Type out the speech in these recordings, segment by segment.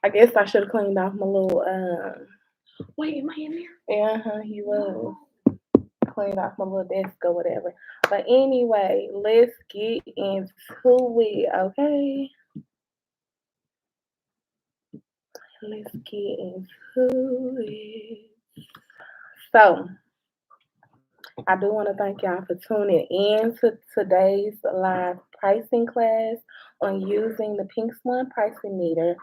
I guess I should have cleaned off my little Wait, am I in there? yeah, he was cleaned off my little desk or whatever. But anyway, let's get into it, okay? Let's get into it. So I do want to thank y'all for tuning in to today's live pricing class on using the Pink Swann Pricing Meter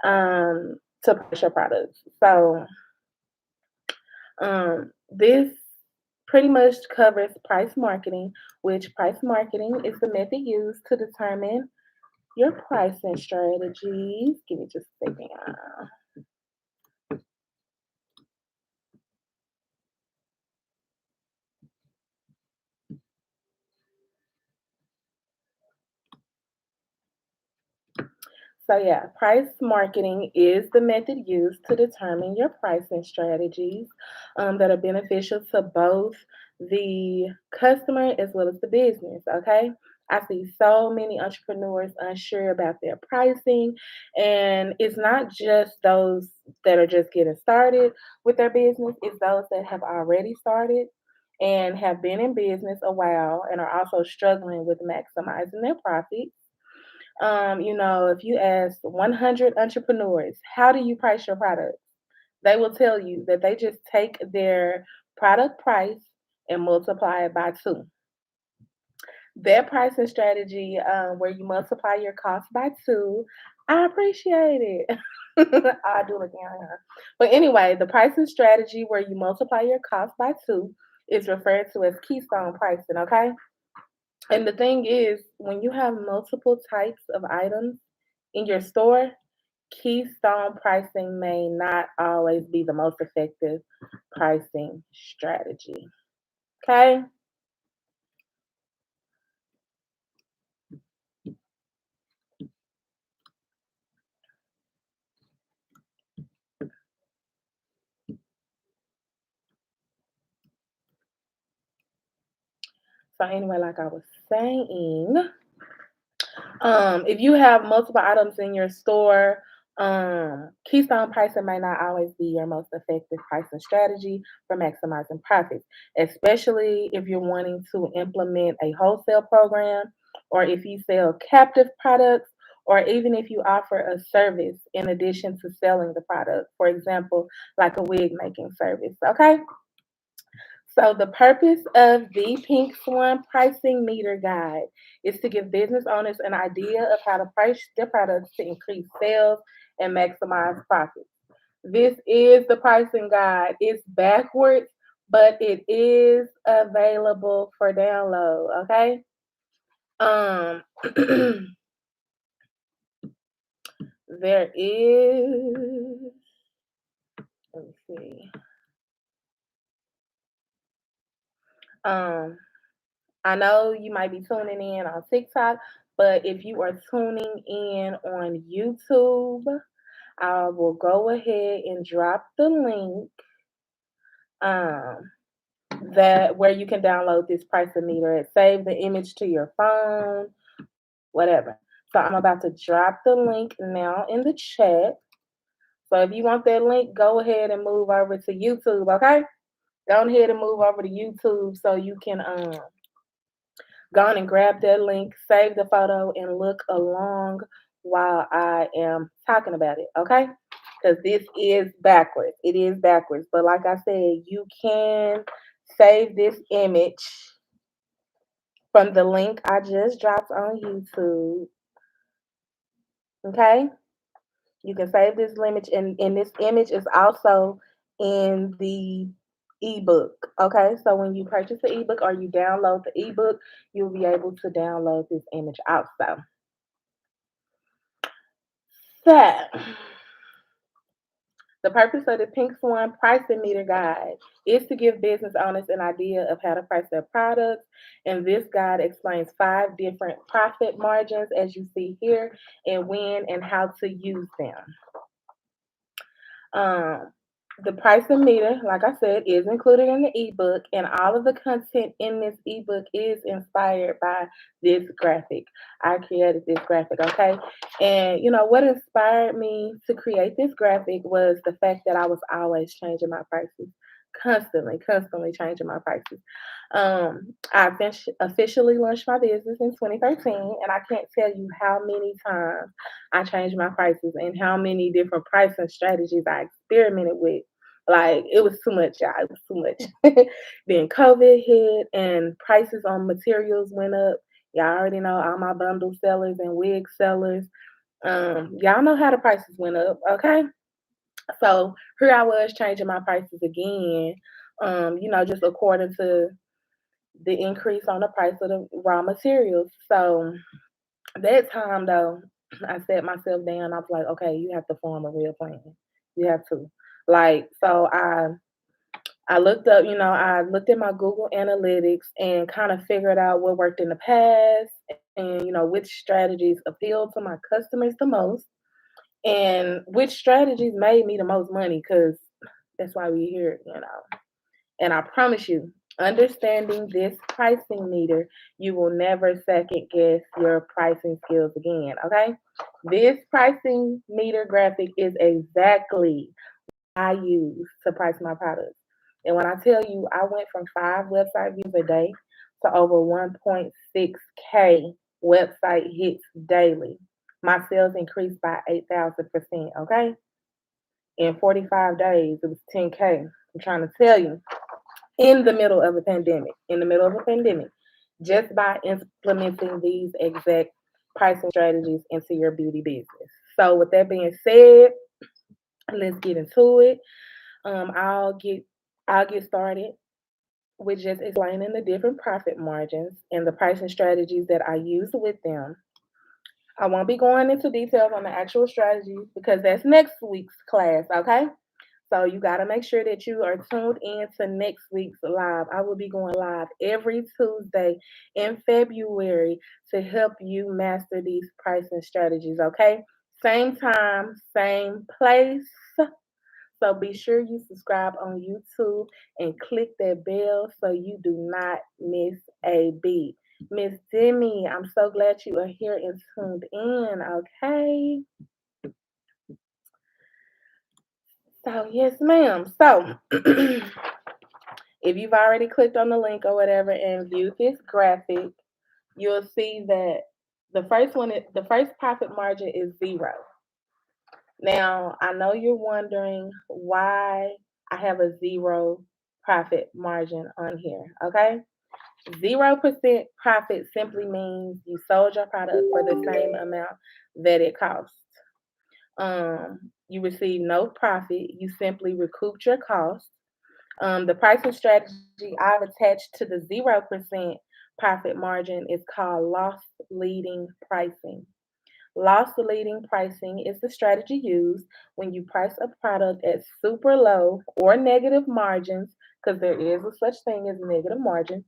to price your products. So this pretty much covers price marketing, which price marketing is the method used to determine your pricing strategies. Give me just a second. So, yeah, price marketing is the method used to determine your pricing strategies that are beneficial to both the customer as well as the business. Okay. I see so many entrepreneurs unsure about their pricing, and it's not just those that are just getting started with their business, it's those that have already started and have been in business a while and are also struggling with maximizing their profits. If you ask 100 entrepreneurs, how do you price your products? They will tell you that they just take their product price and multiply it by two. Their pricing strategy, where you multiply your cost by two, I appreciate it. I do it again. But anyway, the pricing strategy where you multiply your cost by two is referred to as Keystone Pricing, okay? And the thing is, when you have multiple types of items in your store, Keystone pricing may not always be the most effective pricing strategy. Okay? So, anyway, like I was saying, if you have multiple items in your store, Keystone pricing may not always be your most effective pricing strategy for maximizing profits, especially if you're wanting to implement a wholesale program or if you sell captive products or even if you offer a service in addition to selling the product, for example, like a wig making service. Okay. So, the purpose of the Pink Swan Pricing Meter Guide is to give business owners an idea of how to price their products to increase sales and maximize profits. This is the pricing guide. It's backwards, but it is available for download. Okay. Um, there is. Let me see. Um, I know you might be tuning in on TikTok, but if you are tuning in on YouTube, I will go ahead and drop the link um, that where you can download this pricing meter and save the image to your phone, whatever. So I'm about to drop the link now in the chat. So if you want that link, go ahead and move over to YouTube, okay? Go ahead and move over to YouTube so you can go on and grab that link, save the photo, and look along while I am talking about it, okay? Because this is backwards. It is backwards. But like I said, you can save this image from the link I just dropped on YouTube, okay? You can save this image, and this image is also in the ebook. Okay, so when you purchase the ebook or you download the ebook, you'll be able to download this image also. So, the purpose of the Pink Swan Pricing Meter Guide is to give business owners an idea of how to price their products. And this guide explains 5 different profit margins, as you see here, and when and how to use them. Um, The pricing meter, like I said, is included in the ebook, and all of the content in this ebook is inspired by this graphic. I created this graphic, okay? And what inspired me to create this graphic was the fact that I was always changing my prices, constantly changing my prices. I officially launched my business in 2013, and I can't tell you how many times I changed my prices and how many different pricing strategies I experimented with. Like, it was too much, y'all. It was too much. Then COVID hit and prices on materials went up. Y'all already know all my bundle sellers and wig sellers. Y'all know how the prices went up, okay? So here I was changing my prices again. Just according to the increase on the price of the raw materials. So that time though, I sat myself down. I was like, okay, you have to form a real plan. You have to. Like, so I looked up, I looked at my Google Analytics and kind of figured out what worked in the past and, which strategies appealed to my customers the most and which strategies made me the most money because that's why we here. And I promise you, understanding this pricing meter, you will never second guess your pricing skills again. Okay. This pricing meter graphic is exactly I use to price my products. And when I tell you I went from 5 website views a day to over 1.6K website hits daily, my sales increased by 8,000%. Okay. In 45 days, it was 10K. I'm trying to tell you, in the middle of a pandemic, just by implementing these exact pricing strategies into your beauty business. So, with that being said, let's get into it. Um, I'll get I'll get started with just explaining the different profit margins and the pricing strategies that I use with them. I won't be going into details on the actual strategies because that's next week's class, okay? So you got to make sure that you are tuned in to next week's live. I will be going live every Tuesday in February to help you master these pricing strategies, okay? Same time, same place. So be sure you subscribe on YouTube and click that bell so you do not miss a beat. Miss Demi, I'm so glad you are here and tuned in, okay? So, yes, ma'am. So, if you've already clicked on the link or whatever and viewed this graphic, you'll see that the first profit margin is zero. Now, I know you're wondering why I have a zero profit margin on here, okay? 0% profit simply means you sold your product for the same amount that it costs. You receive no profit, you simply recouped your costs. The pricing strategy I've attached to the 0% profit margin is called loss leading pricing. Loss leading pricing is the strategy used when you price a product at super low or negative margins, because there is a such thing as negative margin,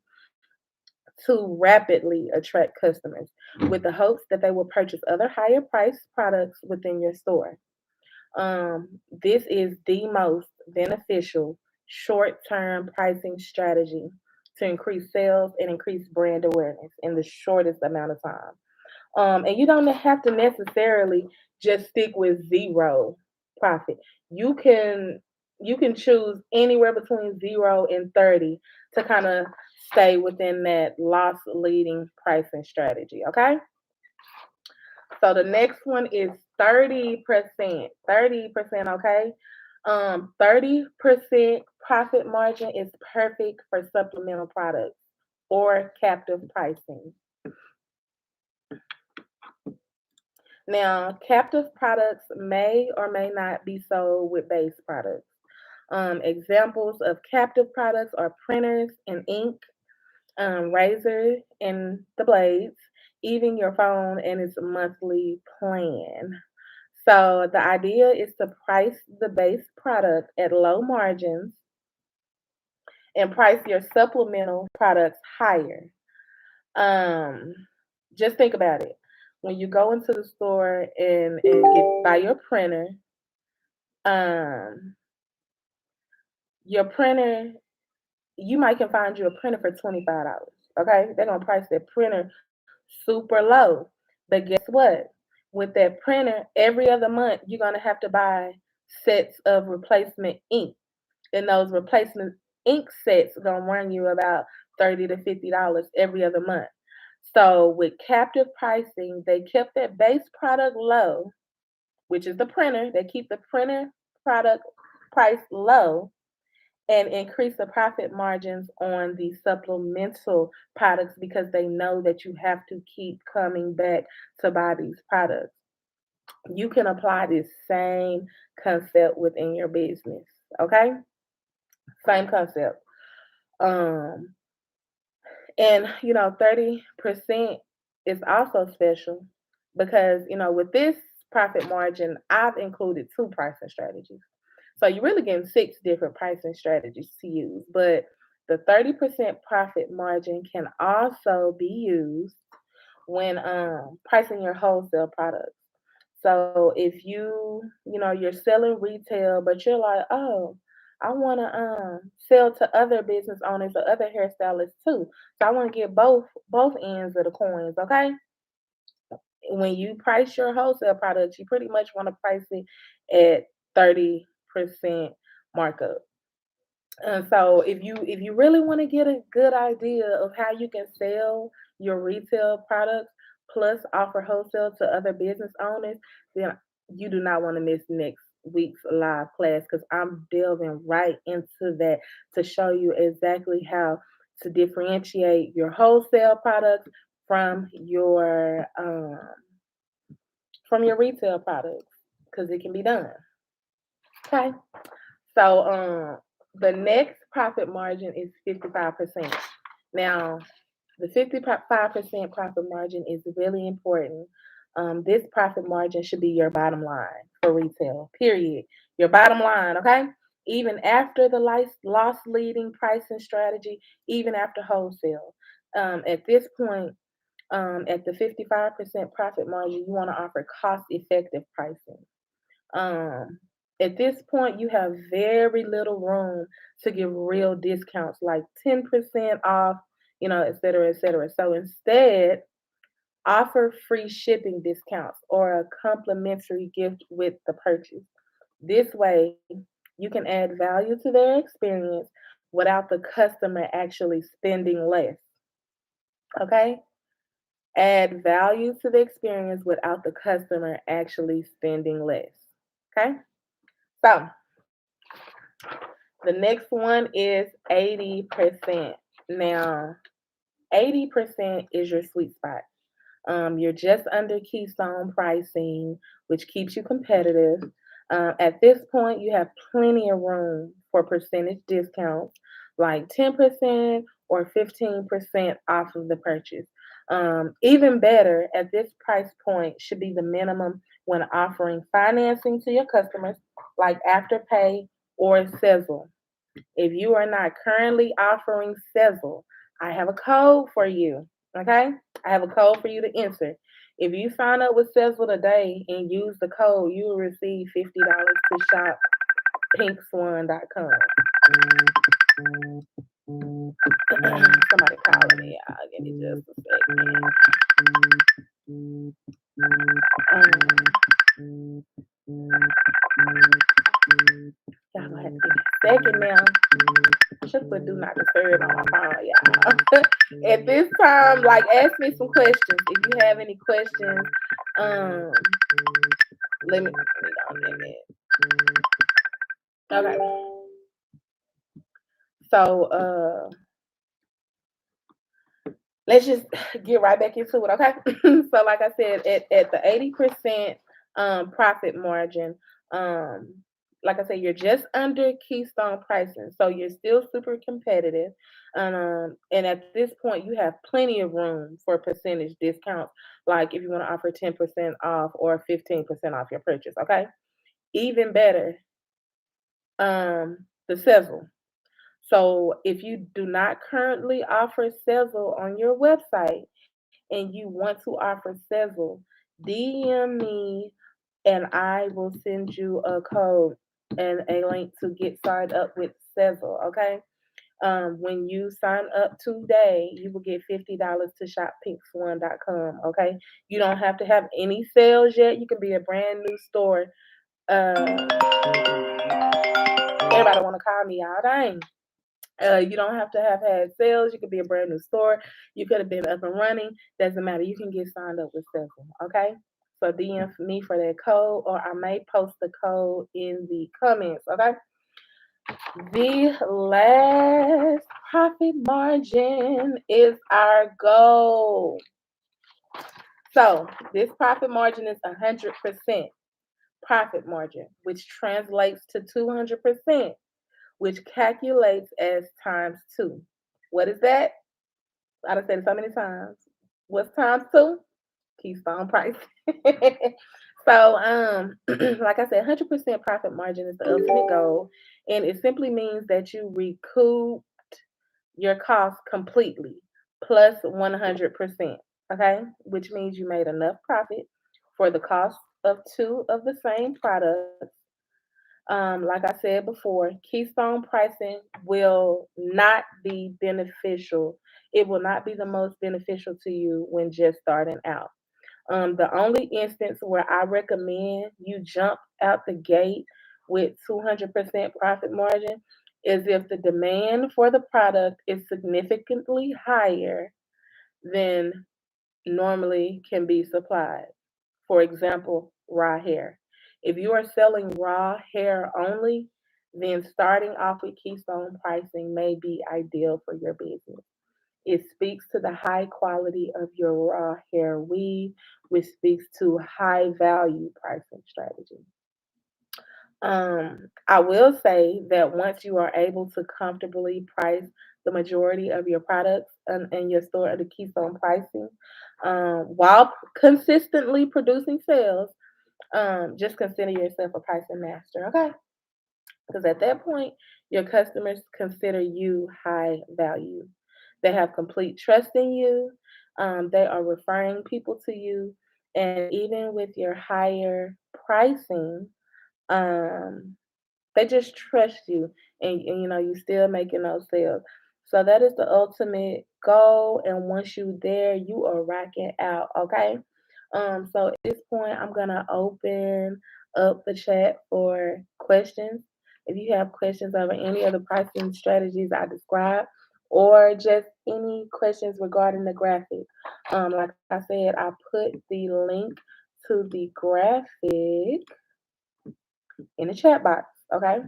to rapidly attract customers with the hopes that they will purchase other higher priced products within your store. This is the most beneficial short term pricing strategy to increase sales and increase brand awareness in the shortest amount of time. And you don't have to necessarily just stick with zero profit. You can you can choose anywhere between 0 and 30 to kind of stay within that loss leading pricing strategy. Okay. So the next one is 30%. 30%, okay? 30% profit margin is perfect for supplemental products or captive pricing. Now, captive products may or may not be sold with base products. Examples of captive products are printers and ink, razor and the blades, even your phone and its monthly plan. So the idea is to price the base product at low margins and price your supplemental products higher. Um, just think about it. When you go into the store and get buy your printer, um, Your printer, you might can find you a printer for $25. Okay, they're gonna price that printer super low. But guess what? With that printer, every other month you're gonna have to buy sets of replacement ink, and those replacement ink sets gonna run you about $30 to $50 every other month. So with captive pricing, they kept that base product low, which is the printer. They keep the printer product price low and increase the profit margins on the supplemental products because they know that you have to keep coming back to buy these products. You can apply this same concept within your business. Okay? Same concept. Um, and 30% is also special because, with this profit margin, I've included two pricing strategies. So you're really getting six different pricing strategies to use. But the 30% profit margin can also be used when pricing your wholesale products. So if you're selling retail, but you're like, oh, I want to sell to other business owners or other hairstylists too. So I want to get both ends of the coins. Okay, when you price your wholesale products, you pretty much want to price it at 30% markup. So if you really want to get a good idea of how you can sell your retail products plus offer wholesale to other business owners, then you do not want to miss next week's live class because I'm delving right into that to show you exactly how to differentiate your wholesale products from your retail products because it can be done. Okay. So the next profit margin is 55%. Now, the 55% profit margin is really important. This profit margin should be your bottom line for retail, period. Your bottom line, okay? Even after the loss leading pricing strategy, even after wholesale. At this point, at the 55% profit margin, you want to offer cost effective pricing. Um, at this point, you have very little room to give real discounts like 10% off, et cetera, et cetera. So instead, offer free shipping discounts or a complimentary gift with the purchase. This way, you can add value to their experience without the customer actually spending less. Okay? Add value to the experience without the customer actually spending less. Okay? So, the next one is 80%. Now, 80% is your sweet spot. You're just under Keystone pricing, which keeps you competitive. At this point, you have plenty of room for percentage discounts, like 10% or 15% off of the purchase. Even better, at this price point, should be the minimum when offering financing to your customers, like Afterpay or Sezzle. If you are not currently offering Sezzle, I have a code for you. Okay? I have a code for you to enter. If you sign up with Sezzle today and use the code, you will receive $50 to shop pinkswan.com. Somebody calling me, y'all. Give me just a second. Y'all gonna have to give me a second now. I should put do not disturb on my phone, y'all. At this time, like ask me some questions. If you have any questions, um let me okay. So let's just get right back into it, okay? So like I said, at the 80% profit margin, um, like I said, you're just under Keystone pricing. So you're still super competitive. And at this point, you have plenty of room for percentage discounts, like if you want to offer 10% off or 15% off your purchase, okay? Even better, the Sezzle. So if you do not currently offer Sezzle on your website and you want to offer Sezzle, DM me and I will send you a code and a link to get signed up with Sezzle, okay? When you sign up today, you will get $50 to shop pinkswan.com, okay? You don't have to have any sales yet. You can be a brand new store. Everybody want to call me out. Dang. You don't have to have had sales. You could be a brand new store. You could have been up and running. Doesn't matter. You can get signed up with Sezzle, okay? So DM me for that code, or I may post the code in the comments, okay? The last profit margin is our goal. So this profit margin is 100% profit margin, which translates to 200%, which calculates as times two. What is that? I've said it so many times. What's times two? Keystone Pricing. So, like I said, 100% profit margin is the ultimate goal, and it simply means that you recoup your cost completely plus 100%. Okay, which means you made enough profit for the cost of two of the same products. Like I said before, Keystone pricing will not be beneficial. It will not be the most beneficial to you when just starting out. The only instance where I recommend you jump out the gate with 200% profit margin is if the demand for the product is significantly higher than normally can be supplied. For example, raw hair. If you are selling raw hair only, then starting off with Keystone pricing may be ideal for your business. It speaks to the high quality of your raw hair weave, which speaks to high value pricing strategy. I will say that once you are able to comfortably price the majority of your products in your store under Keystone pricing, while consistently producing sales, just consider yourself a pricing master, okay? Because at that point, your customers consider you high value. They have complete trust in you. They are referring people to you. And even with your higher pricing, um, they just trust you, and you know you still making those sales. So that is the ultimate goal. And once you there, you are rocking out. Okay. So at this point, I'm gonna open up the chat for questions. If you have questions over any of the pricing strategies I described, or just any questions regarding the graphic, like I said, I put the link to the graphic in the chat box. Okay.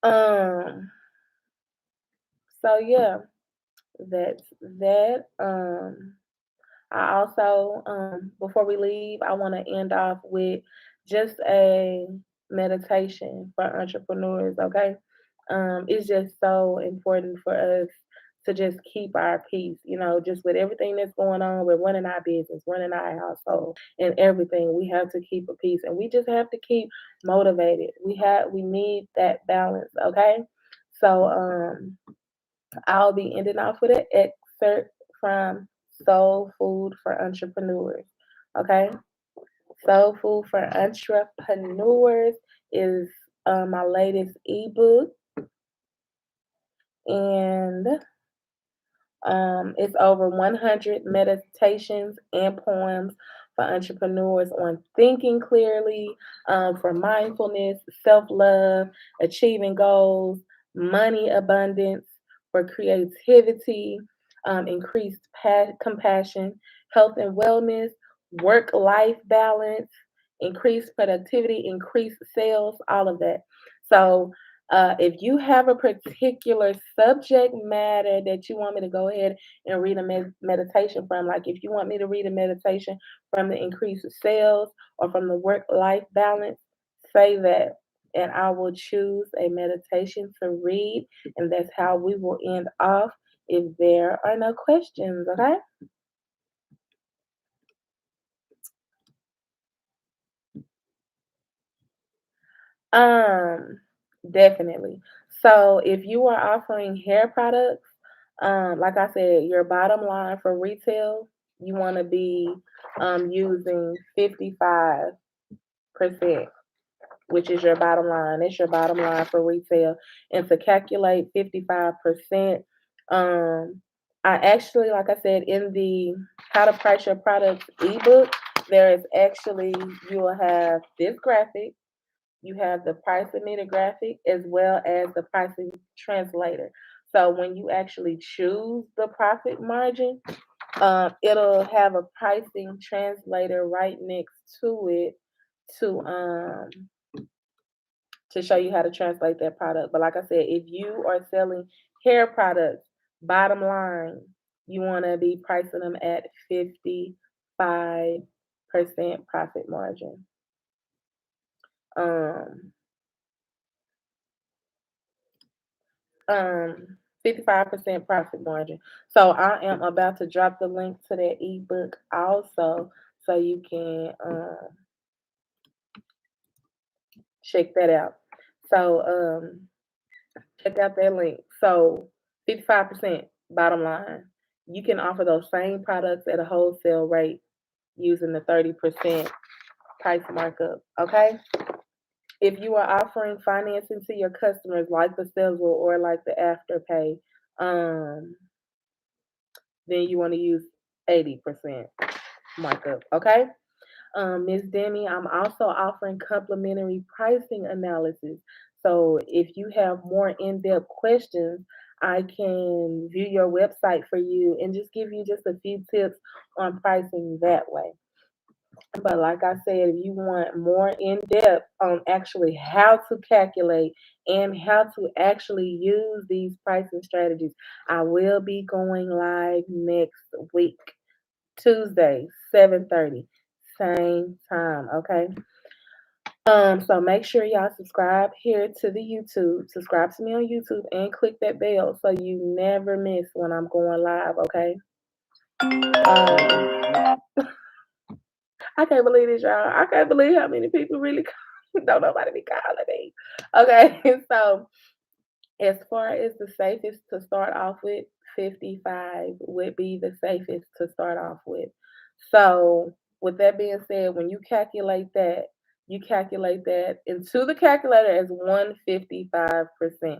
Um, so yeah, that's that. I also, before we leave, I want to end off with just a meditation for entrepreneurs. Okay, it's just so important for us to just keep our peace. You know, just with everything that's going on, we're running our business, running our household, and everything. We have to keep a peace, and we just have to keep motivated. We need that balance. Okay, so I'll be ending off with an excerpt from Soul Food for Entrepreneurs. Okay, Soul Food for Entrepreneurs is my latest ebook, and it's over 100 meditations and poems for entrepreneurs on thinking clearly, for mindfulness, self love, achieving goals, money abundance, for creativity, increased compassion, health and wellness, work life balance, increased productivity, increased sales, all of that. So, if you have a particular subject matter that you want me to go ahead and read a meditation from, like if you want me to read a meditation from the increased sales or from the work life balance, say that. And I will choose a meditation to read, and that's how we will end off if there are no questions, okay? Um, Definitely. So if you are offering hair products, like I said, your bottom line for retail, you want to be using 55%. which is your bottom line. It's your bottom line for retail. And to calculate 55%, um, I actually, like I said, in the How to Price Your Products ebook, there is actually, you will have this graphic, you have the pricing meter graphic, as well as the pricing translator. So when you actually choose the profit margin, it'll have a pricing translator right next to it to um to show you how to translate that product. But like I said, if you are selling hair products, bottom line, you want to be pricing them at 55% profit margin. Um, um, 55% profit margin. So I am about to drop the link to that ebook also, so you can check that out. So check out that link. So 55% bottom line. You can offer those same products at a wholesale rate using the 30% price markup. Okay. If you are offering financing to your customers like the Sezzle or like the Afterpay, um, then you want to use 80% markup. Okay. Ms. Demi, I'm also offering complimentary pricing analysis. So if you have more in-depth questions, I can view your website for you and just give you just a few tips on pricing that way. But like I said, if you want more in-depth on actually how to calculate and how to actually use these pricing strategies, I will be going live next week. Tuesday, 7:30, same time, okay? So make sure y'all subscribe here to the YouTube. Subscribe to me on YouTube and click that bell so you never miss when I'm going live, okay? Um, I can't believe this, y'all. I can't believe how many people really don't nobody be calling me. Okay, so as far as the safest to start off with, 55 would be the safest to start off with. So, with that being said, when you calculate that into the calculator as 155%.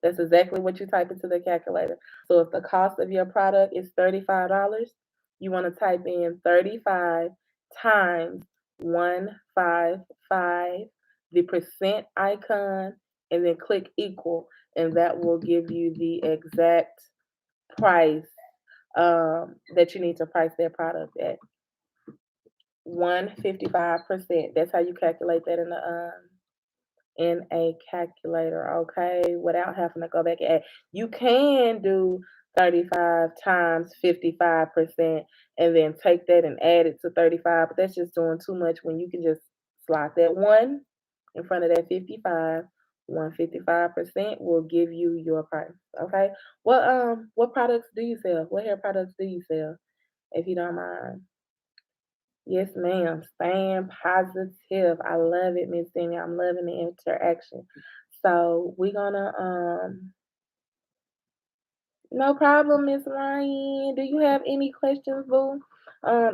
That's exactly what you type into the calculator. So, if the cost of your product is $35, you want to type in 35 times 155, the percent icon, and then click equal, and that will give you the exact price that you need to price their product at. 155%. That's how you calculate that in a calculator, okay? Without having to go back and add. You can do 35 times 55% and then take that and add it to 35, but that's just doing too much when you can just slide that one in front of that 55. 155% will give you your price. Okay. What products do you sell? What hair products do you sell? If you don't mind. Yes, ma'am. Staying positive. I love it, Miss Demi. I'm loving the interaction. So we're gonna no problem, Miss Ryan. Do you have any questions, boo?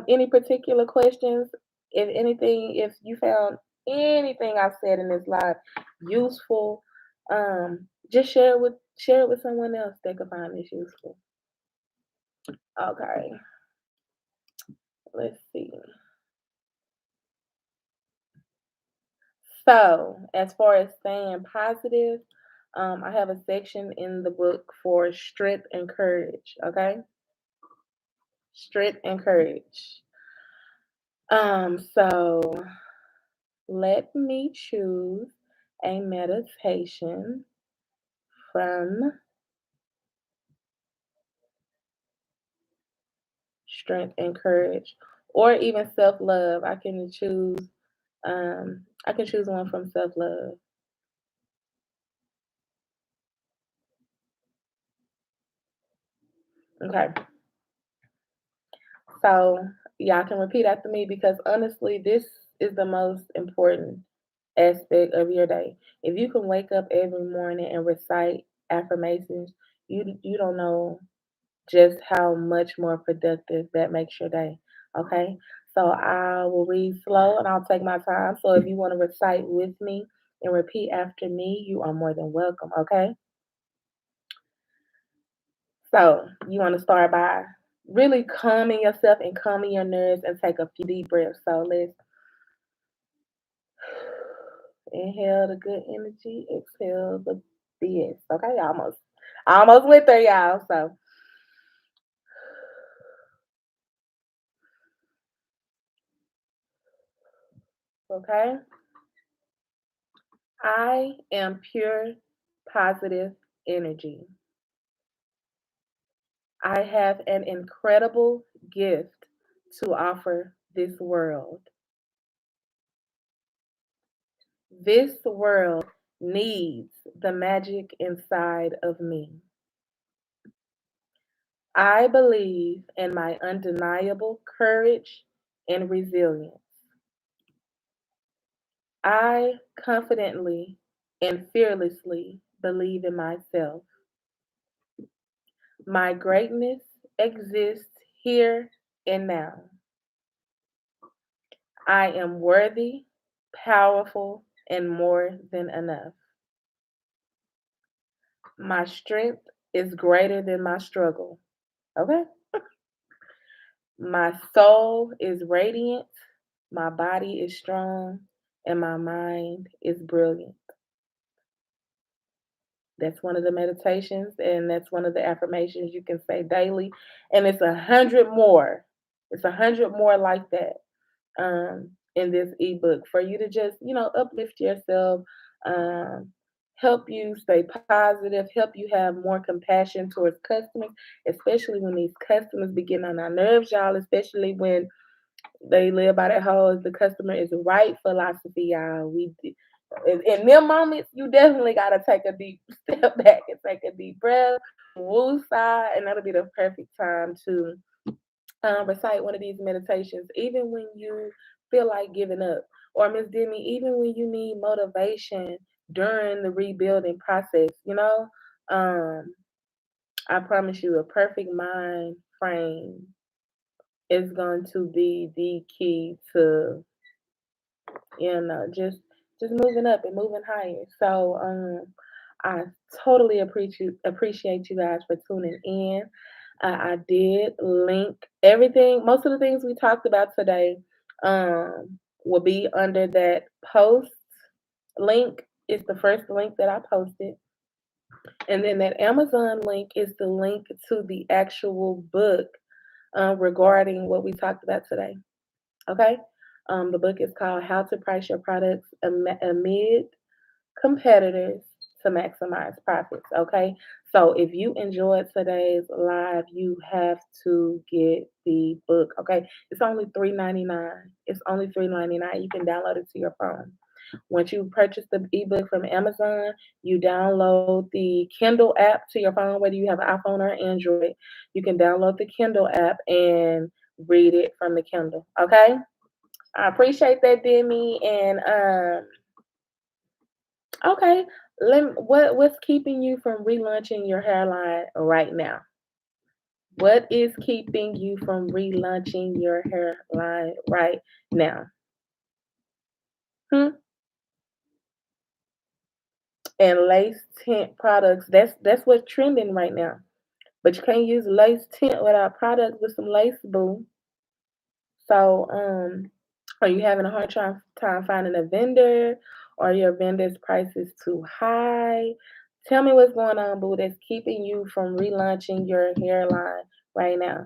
Any particular questions? If anything, if you found anything I said in this live useful, just share it with someone else that could find this useful. Okay, let's see. So, as far as staying positive, I have a section in the book for strength and courage. Okay, strength and courage. So let me choose a meditation from strength and courage, or even self love. I can choose one from self love. Okay, so y'all can repeat after me because honestly, this is the most important aspect of your day. If you can wake up every morning and recite affirmations, you don't know just how much more productive that makes your day. Okay? So I will read slow and I'll take my time. So if you want to recite with me and repeat after me, you are more than welcome, okay? So you want to start by really calming yourself and calming your nerves and take a few deep breaths. So let's inhale the good energy, exhale the BS. Okay, I almost went there, y'all. So okay, I am pure positive energy. I have an incredible gift to offer this world. This world needs the magic inside of me. I believe in my undeniable courage and resilience. I confidently and fearlessly believe in myself. My greatness exists here and now. I am worthy, powerful, and more than enough. My strength is greater than my struggle. Okay? My soul is radiant, my body is strong, and my mind is brilliant. That's one of the meditations, and that's one of the affirmations you can say daily. And it's 100 more. It's 100 more like that in this ebook for you to just, uplift yourself, um, help you stay positive, help you have more compassion towards customers, especially when these customers be getting on our nerves, y'all, especially when they live by that whole the customer is right philosophy, y'all. In them moments, you definitely gotta take a deep step back and take a deep breath, woo sigh, and that'll be the perfect time to recite one of these meditations, even when you feel like giving up. Or Miss Demi, even when you need motivation during the rebuilding process, um, I promise you a perfect mind frame is going to be the key to just moving up and moving higher. So I totally appreciate you guys for tuning in. I did link everything. Most of the things we talked about today will be under that post link. Is the first link that I posted, and then that Amazon link is the link to the actual book regarding what we talked about today. Okay. The book is called How to Price Your Products Amid Competitors to Maximize Profits. Okay. So if you enjoyed today's live, you have to get the book. Okay. It's only $3.99. It's only $3.99. You can download it to your phone. Once you purchase the ebook from Amazon, you download the Kindle app to your phone, whether you have an iPhone or Android. You can download the Kindle app and read it from the Kindle. Okay. I appreciate that, Demi. And okay, what's keeping you from relaunching your hairline right now? What is keeping you from relaunching your hairline right now? Hmm? And lace tint products. That's what's trending right now. But you can't use lace tint without product with some lace, boo. So, are you having a hard time finding a vendor, or your vendor's price is too high? Tell me what's going on, boo, that's keeping you from relaunching your hairline right now.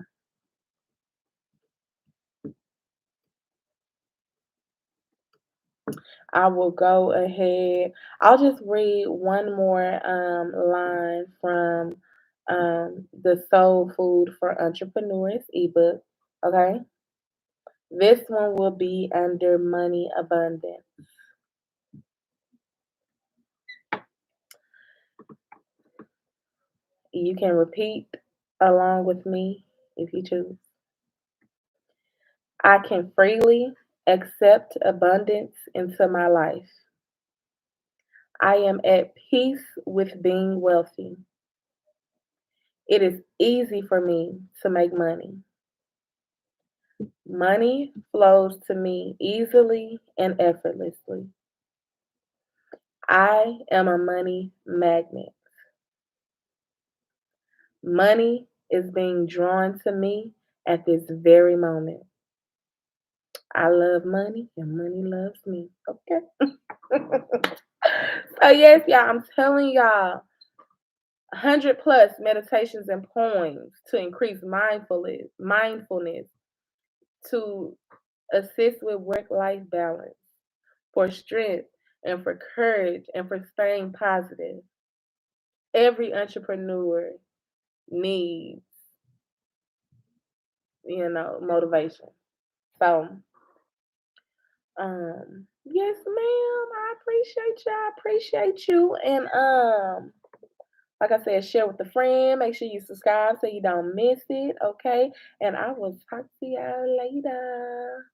I will go ahead. I'll just read one more line from the Soul Food for Entrepreneurs ebook. Okay. This one will be under money abundance. You can repeat along with me if you choose. I can freely accept abundance into my life. I am at peace with being wealthy. It is easy for me to make money. Money flows to me easily and effortlessly. I am a money magnet. Money is being drawn to me at this very moment. I love money and money loves me. Okay. So yes, y'all, I'm telling y'all, 100 plus meditations and poems to increase mindfulness, to assist with work-life balance, for strength and for courage and for staying positive. Every entrepreneur needs, motivation. So, yes, ma'am, I appreciate you. I appreciate you. And like I said, share with a friend. Make sure you subscribe so you don't miss it. Okay. And I will talk to y'all later.